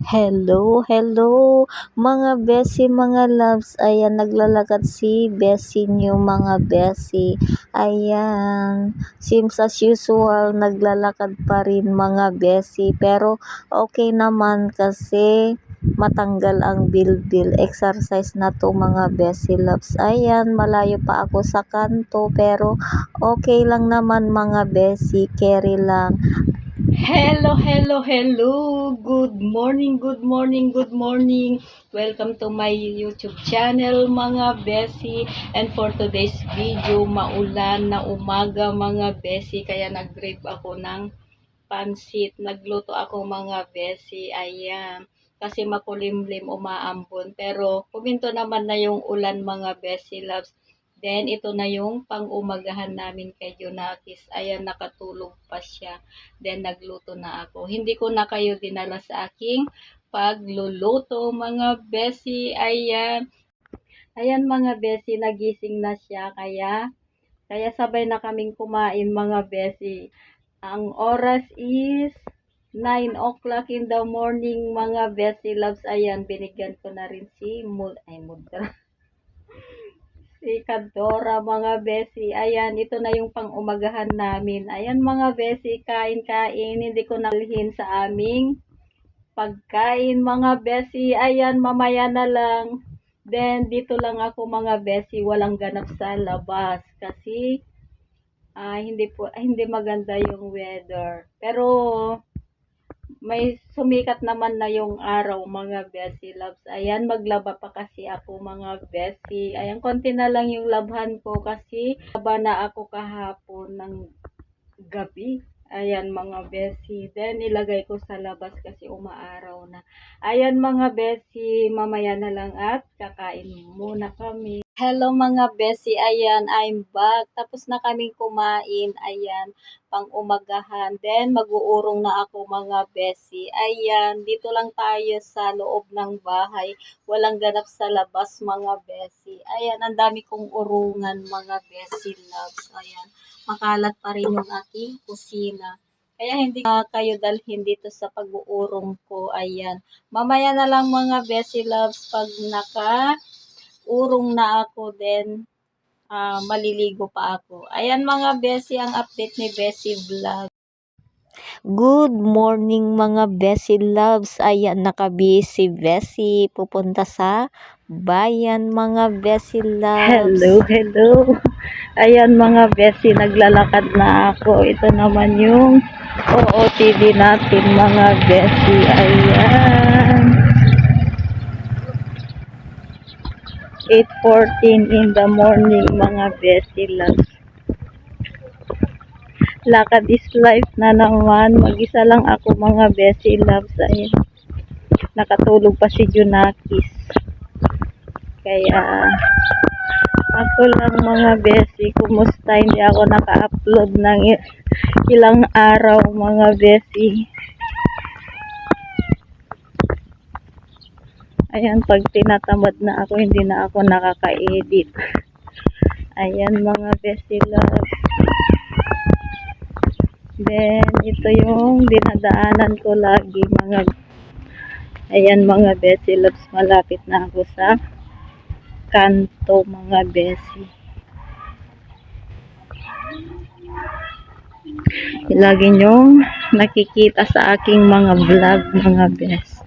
Hello, hello mga besi, mga loves. Ayan, naglalakad si Besi niyo mga besi. Ayan, seems as usual, naglalakad pa rin mga besi. Pero okay naman kasi matanggal ang bilbil. Exercise na to mga besi loves. Ayan, malayo pa ako sa kanto pero okay lang naman mga besi. Carry lang. Hello, hello, hello. Good morning, good morning, good morning. Welcome to my YouTube channel mga besi. And for today's video, maulan na umaga mga besi. Kaya nag-grab ako ng pansit. Nagluto ako mga besi. Ayan. Kasi makulimlim, umaambon. Pero puminto naman na yung ulan mga besi loves. Then, ito na yung pang-umagahan namin kay Junakis. Ayan, nakatulog pa siya. Then, nagluto na ako. Hindi ko na kayo dinala sa aking pagluluto, mga besi. Ayan. Ayan, mga besi, nagising na siya. Kaya sabay na kaming kumain, mga besi. Ang oras is 9 o'clock in the morning, mga besi loves. Ayan, binigyan ko na rin si Mudra. Si Kadora, mga besi. Ayan, ito na yung pang-umagahan namin. Ayan, mga besi, kain-kain. Hindi ko nalhin sa aming pagkain, mga besi. Ayan, mamaya na lang. Then, dito lang ako, mga besi. Walang ganap sa labas. Kasi, hindi maganda yung weather. Pero, may sumikat naman na yung araw, mga besi loves. Ayan, maglaba pa kasi ako, mga besi. Ayan, konti na lang yung labhan ko kasi laba na ako kahapon ng gabi. Ayan, mga besi. Then, ilagay ko sa labas kasi umaaraw na. Ayan, mga besi, mamaya na lang at kakain muna kami. Hello, mga besi. Ayan, I'm back. Tapos na kaming kumain. Ayan, pang-umagahan. Then, mag-uurong na ako, mga besi. Ayan, dito lang tayo sa loob ng bahay. Walang ganap sa labas, mga besi. Ayan, ang dami kong urungan, mga besi loves. Ayan, makalat pa rin yung aking kusina. Kaya hindi kayo dalhin dito sa pag-uurong ko. Ayan, mamaya na lang, mga besi loves, pag naka-urong na ako, then maliligo pa ako. Ayan, mga besi, ang update ni Besi Vlog. Good morning mga Besi loves. Ayan, nakabisi Besi. Pupunta sa bayan mga Besi loves. Hello, hello. Ayan, mga besi, naglalakad na ako. Ito naman yung OOTD natin, mga besi. Ayan. 8:14 in the morning, mga besi loves. Lakad is life na naman. Mag-isa lang ako, mga besi loves. Ayan. Nakatulog pa si Junakis. Kaya ako lang, mga besi. Kumusta? Hindi ako naka-upload ng ilang araw, mga besi. Ayan, pag tinatamad na ako, hindi na ako nakaka-edit. Ayan, mga besi loves. Then, ito yung dinadaanan ko lagi, mga. Ayan, mga besi loves, malapit na ako sa kanto, mga besi. Lagi nyong nakikita sa aking mga vlog, mga besi.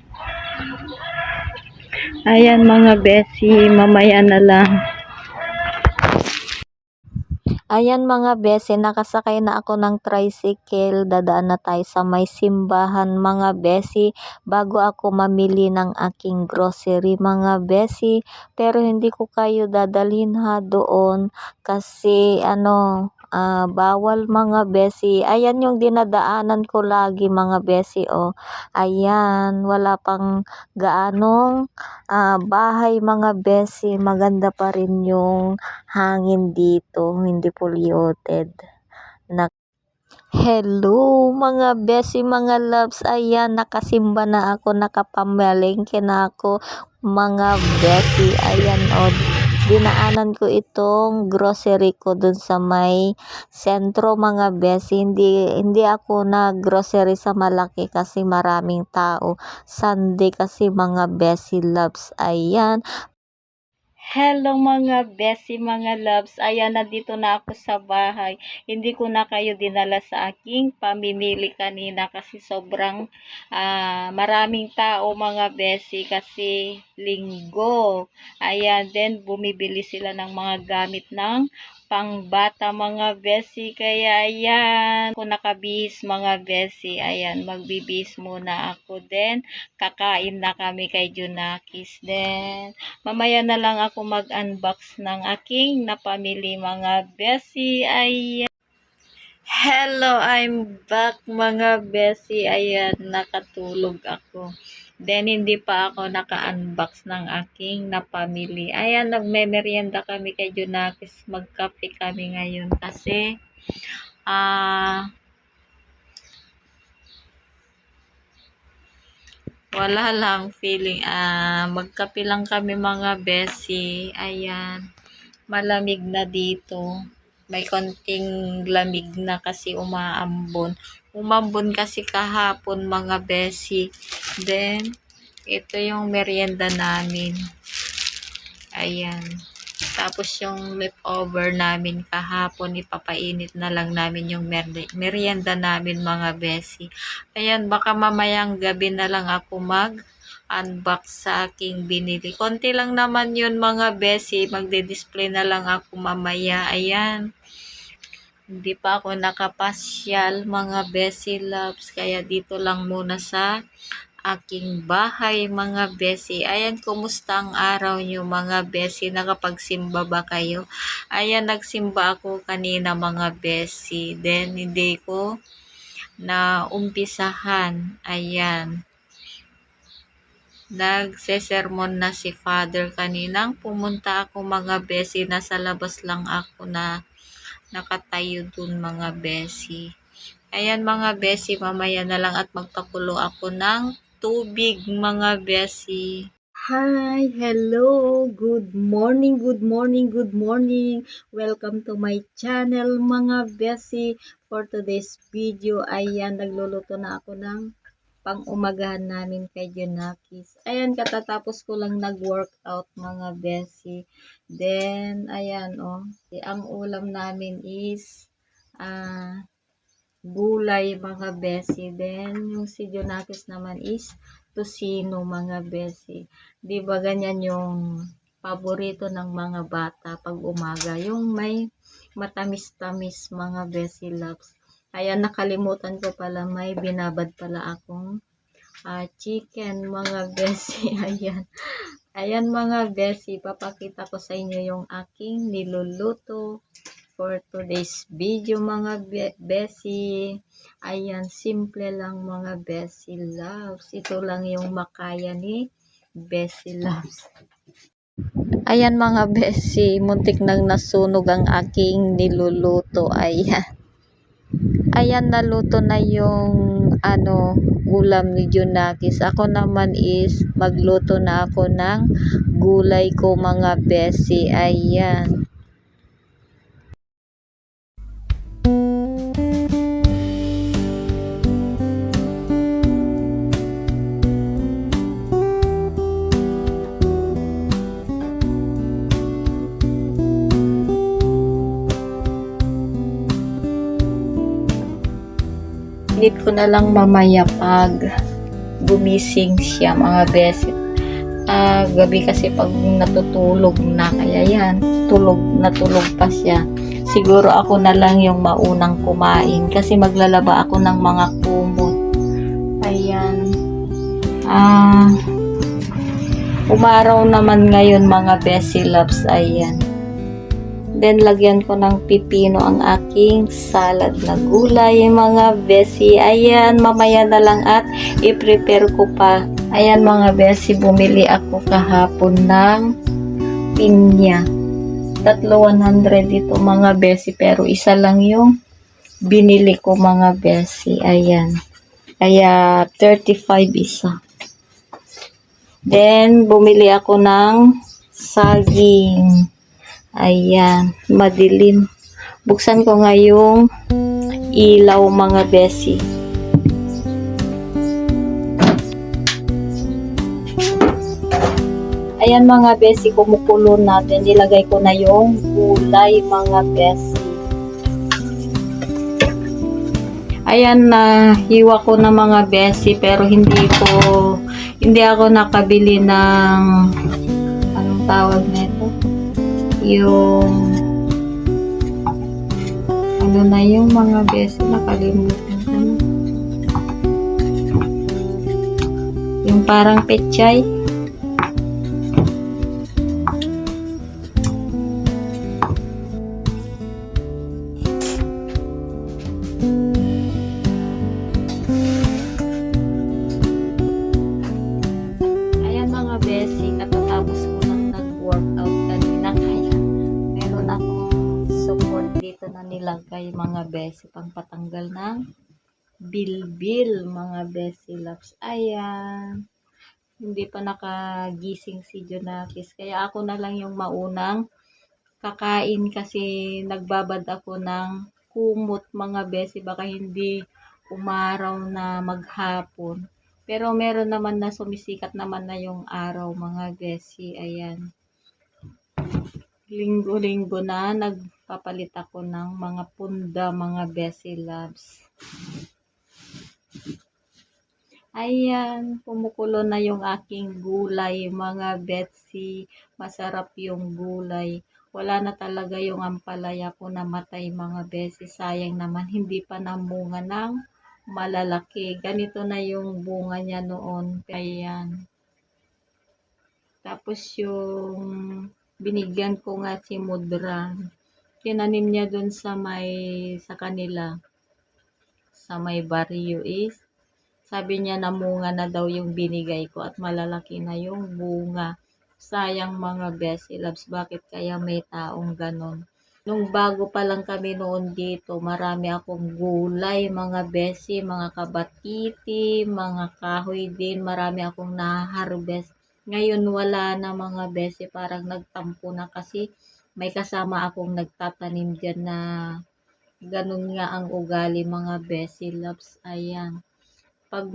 Ayan, mga besi, mamaya na lang. Ayan mga besi, nakasakay na ako ng tricycle. Dadaan na tayo sa may simbahan mga besi bago ako mamili ng aking grocery mga besi. Pero hindi ko kayo dadalhin ha doon kasi bawal mga besi. Ayan yung dinadaanan ko lagi mga besi. Oh. Ayan, wala pang gaanong bahay mga besi. Maganda pa rin yung hangin dito, hindi polluted. Hello mga besi, mga loves. Ayan, nakasimba na ako, nakapamalengke na ako mga besi. Ayan, dinaanan ko itong grocery ko dun sa may sentro mga besi. Hindi ako nag-grocery sa malaki kasi maraming tao. Sunday kasi mga besi loves. Ayan. Hello mga besi, mga loves. Ayan, nandito na ako sa bahay. Hindi ko na kayo dinala sa aking pamimili kanina kasi sobrang maraming tao mga besi kasi linggo. Ayan, then bumibili sila ng mga gamit ng pangbata mga besi. Kaya ayan, kung nakabihis mga besi, ayan, magbibihis muna ako. Then, kakain na kami kay Junakis. Then, mamaya na lang ako mag-unbox ng aking napamili mga besi. Ayan. Hello, I'm back mga besi. Ayan, nakatulog ako. Then, hindi pa ako naka-unbox ng aking napamili. Ayan, nagme-merienda kami kay Junakis. Magkape kami ngayon kasi wala lang feeling. Magkape lang kami mga besi. Ayan. Malamig na dito. May konting lamig na kasi umaambon. Umambon kasi kahapon mga besi. Then, ito yung merienda namin. Ayan. Tapos yung leftover namin kahapon, ipapainit na lang namin yung merienda namin mga besi. Ayan, baka mamayang gabi na lang ako unbox sa aking binili. Konti lang naman yun mga besi. Magde-display na lang ako mamaya. Ayan. Hindi pa ako nakapasyal mga besi loves. Kaya dito lang muna sa aking bahay mga besi. Ayan, kumusta ang araw nyo mga besi? Nakapagsimba ba kayo? Ayan, nagsimba ako kanina mga besi. Then, hindi ko na umpisahan. Ayan. Nagsesermon na si Father kaninang pumunta ako mga besi. Nasa labas lang ako na nakatayo dun mga besi. Ayan mga besi, mamaya na lang at magpakulo ako ng tubig mga besi. Hi, hello, good morning, good morning, good morning. Welcome to my channel mga besi. For today's video, ayan, nagluluto na ako ng pang-umagahan namin kay Junakis. Ayan, katatapos ko lang nag-workout mga besi. Then, ayan, ang ulam namin is gulay mga besi. Then, yung si Junakis naman is tosino mga besi. Di ba ganyan yung paborito ng mga bata pag umaga? Yung may matamis-tamis mga besi loves. Ayan, nakalimutan ko pala, may binabad pala akong chicken mga besi. Ayan. Ayan mga besi, papakita ko sa inyo yung aking niluluto for today's video mga besi. Ayan, simple lang mga besi loves. Ito lang yung makaya ni besi loves. Ayan mga besi, muntik nang nasunog ang aking niluluto. Ayan. Ayan, naluto na yung ulam ni Junakis. Ako naman is magluto na ako ng gulay ko mga besi. Ayan. Hit ko na lang mamaya pag gumising siya mga beses. Gabi kasi pag natutulog na, kaya yan, tulog pa siya. Siguro ako na lang yung maunang kumain kasi maglalaba ako ng mga kumot. Ayan. Umaraw naman ngayon mga besi loves. Ayan. Then, lagyan ko ng pipino ang aking salad na gulay, mga besi. Ayan, mamaya na lang at i-prepare ko pa. Ayan, mga besi, bumili ako kahapon ng pinya. 100 dito, mga besi, pero isa lang yung binili ko, mga besi. Ayan. Kaya, 35 isa. Then, bumili ako ng saging. Ayan, madilim. Buksan ko nga yung ilaw mga besi. Ayan mga besi, kumukulo natin. Nilagay ko na yung gulay mga besi. Ayan na, hiwa ko na mga besi pero hindi ako nakabili ng anong tawag nito? Yung ano na yung mga besi, nakalimutan ko na. Yung parang pechay. Ayan mga besi, katatapos ko lang nag-workout kanina kaya meron akong support dito na nilagay mga besi pang patanggal ng bilbil mga besi loves. Ayan. Hindi pa nakagising si Jonakis. Kaya ako na lang yung maunang kakain kasi nagbabad ako ng kumot mga besi. Baka hindi umaraw na maghapon. Pero meron naman na sumisikat naman na yung araw mga besi. Ayan. Linggo-linggo na nagpapalit ako ng mga punda mga besi loves. Ayan, kumukulo na yung aking gulay, mga besi. Masarap yung gulay. Wala na talaga yung ampalaya ko namatay, mga besi. Sayang naman, hindi pa namunga ng malalaki. Ganito na yung bunga niya noon. Ayan. Tapos yung binigyan ko nga si Mudra. Tinanim niya dun sa kanila. Sa may baryo is. Sabi niya namunga na daw yung binigay ko at malalaki na yung bunga. Sayang mga besi loves, bakit kaya may taong ganon? Nung bago pa lang kami noon dito, marami akong gulay, mga besi, mga kabatiti, mga kahoy din, marami akong na-harvest. Ngayon wala na mga besi, parang nagtampo na kasi may kasama akong nagtatanim dyan na ganon nga ang ugali mga besi loves. Ayan. Pag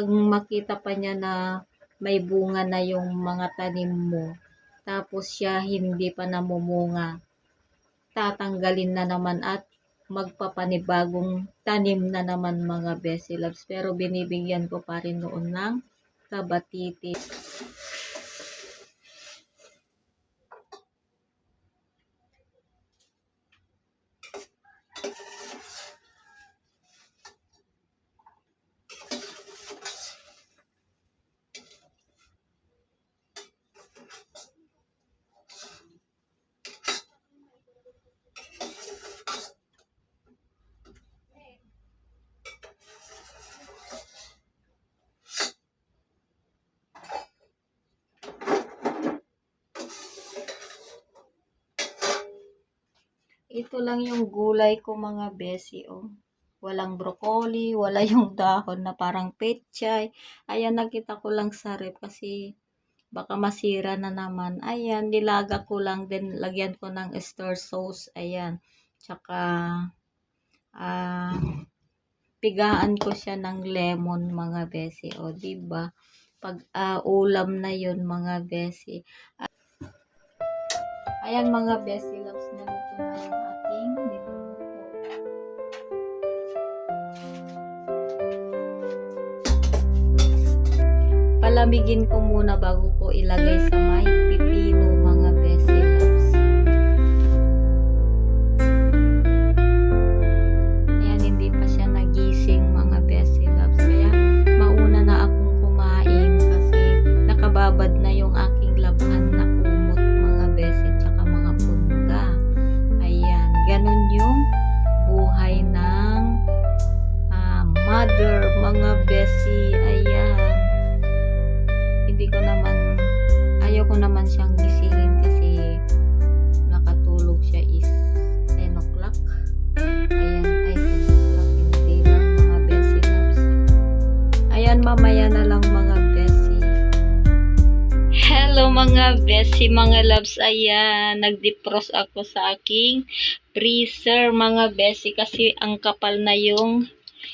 makita pa niya na may bunga na yung mga tanim mo, tapos siya hindi pa namumunga, tatanggalin na naman at magpapanibagong tanim na naman mga besi loves. Pero binibigyan ko pa rin noon ng kabatiti. Ito lang yung gulay ko mga besi, oh. Walang broccoli, wala yung dahon na parang pechay. Ayan, nakita ko lang sa rep kasi baka masira na naman. Ayan, nilaga ko lang din, lagyan ko ng star sauce. Ayan, tsaka pigaan ko siya ng lemon mga besi, o diba? Pag ulam na yun mga besi. Ayan mga besi loves, naluto na yung ating niluluto. Palamigin ko muna bago ko ilagay sa may pipino mga besi loves. Ayan, hindi pa siya nagising mga besi loves. Kaya mauna na akong kumain kasi nakababad na yung aking labhan na kumot mga besi tsaka mga punda. Ayan, ganun yung buhay ng mother mga besi. Ayan. Ayaw ko naman siyang gisingin kasi nakatulog siya is 10 o'clock. Ayan, ay 10 o'clock, hindi lang mga besi loves. Ayan, mamaya na lang mga besi. Hello! Hello mga besi, mga loves. Ayan, nag-defrost ako sa aking freezer mga besi kasi ang kapal na yung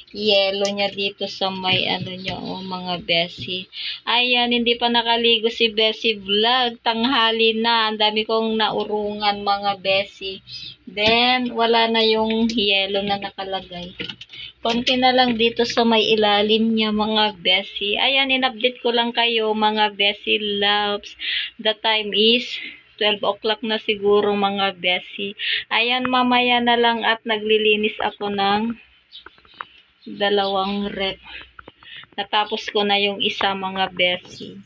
yelo niya dito sa may ano niya, oh, mga besi. Ayan, hindi pa nakaligo si Besi Vlog. Tanghali na. Ang dami kong naurungan mga besi. Then, wala na yung yelo na nakalagay. Konti na lang dito sa may ilalim niya mga besi. Ayan, in-update ko lang kayo mga besi loves. The time is 12 o'clock na siguro mga besi. Ayan, mamaya na lang at naglilinis ako ng dalawang rep. Natapos ko na yung isa mga besi.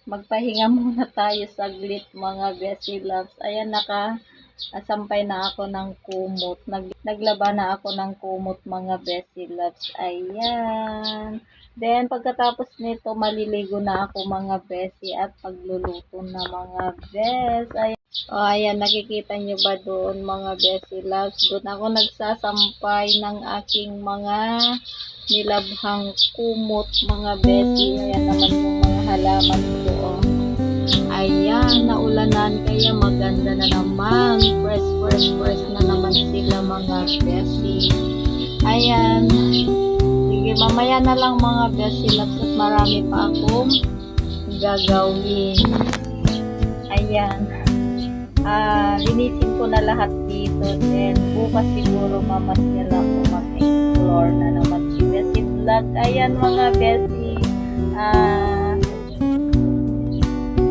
Magpahinga muna tayo saglit mga besi loves. Ayan, nakasampay na ako ng kumot. Naglaba na ako ng kumot mga besi loves. Ayan. Then, pagkatapos nito, maliligo na ako mga besi at pagluluto na mga bes. Ayan. O, ayan, nakikita nyo ba doon mga besi loves? Doon ako nagsasampay ng aking mga nilabhang kumot mga besi. Ayan naman yung mga halaman ko. Oh. Ayan, naulanan kaya maganda na naman. Fresh na naman sila mga besi. Ayan. Sige, mamaya na lang mga besi loves at marami pa akong gagawin. Ayan. Linisin ko na lahat dito. Then, bukas siguro mamasyal ako mag-explore na naman si Besi Vlog. Ayan mga besi.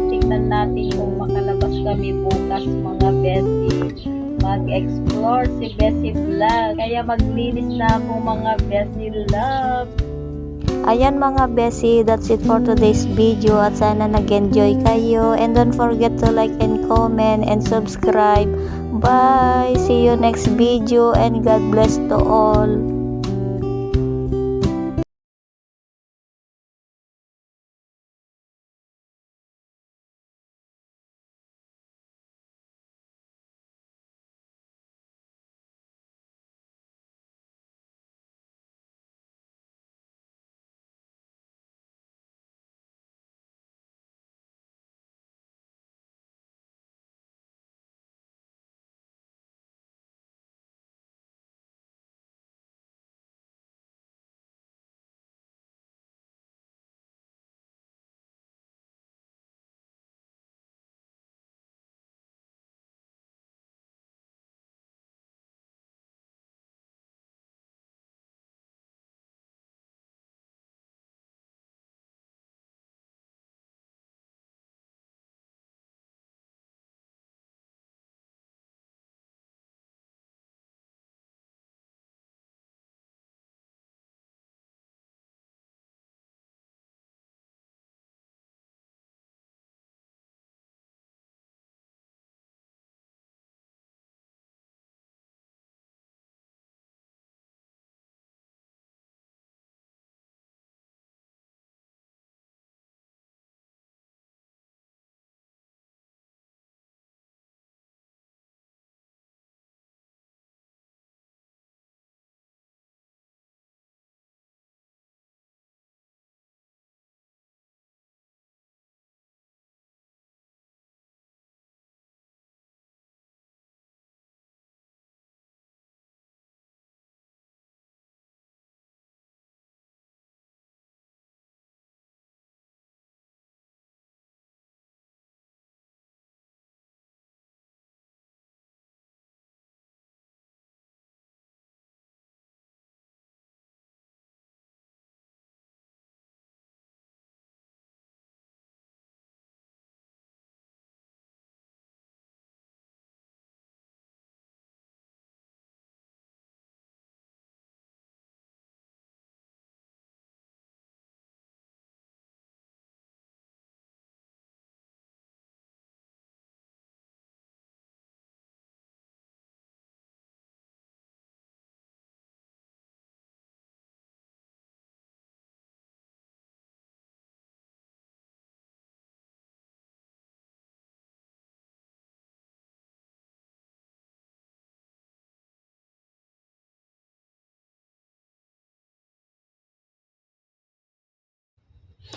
Tignan natin kung makalabas kami bukas mga besi. Mag-explore si Besi Vlog. Kaya maglinis na ako mga Besi Love. Ayan mga besi, that's it for today's video at sana nag-enjoy kayo and don't forget to like and comment and subscribe. Bye! See you next video and God bless to all.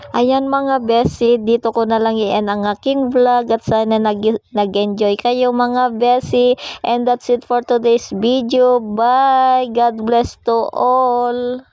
Ayan mga besi, dito ko na lang i-end ang aking vlog at sana nag-enjoy kayo mga besi. And that's it for today's video. Bye! God bless to all!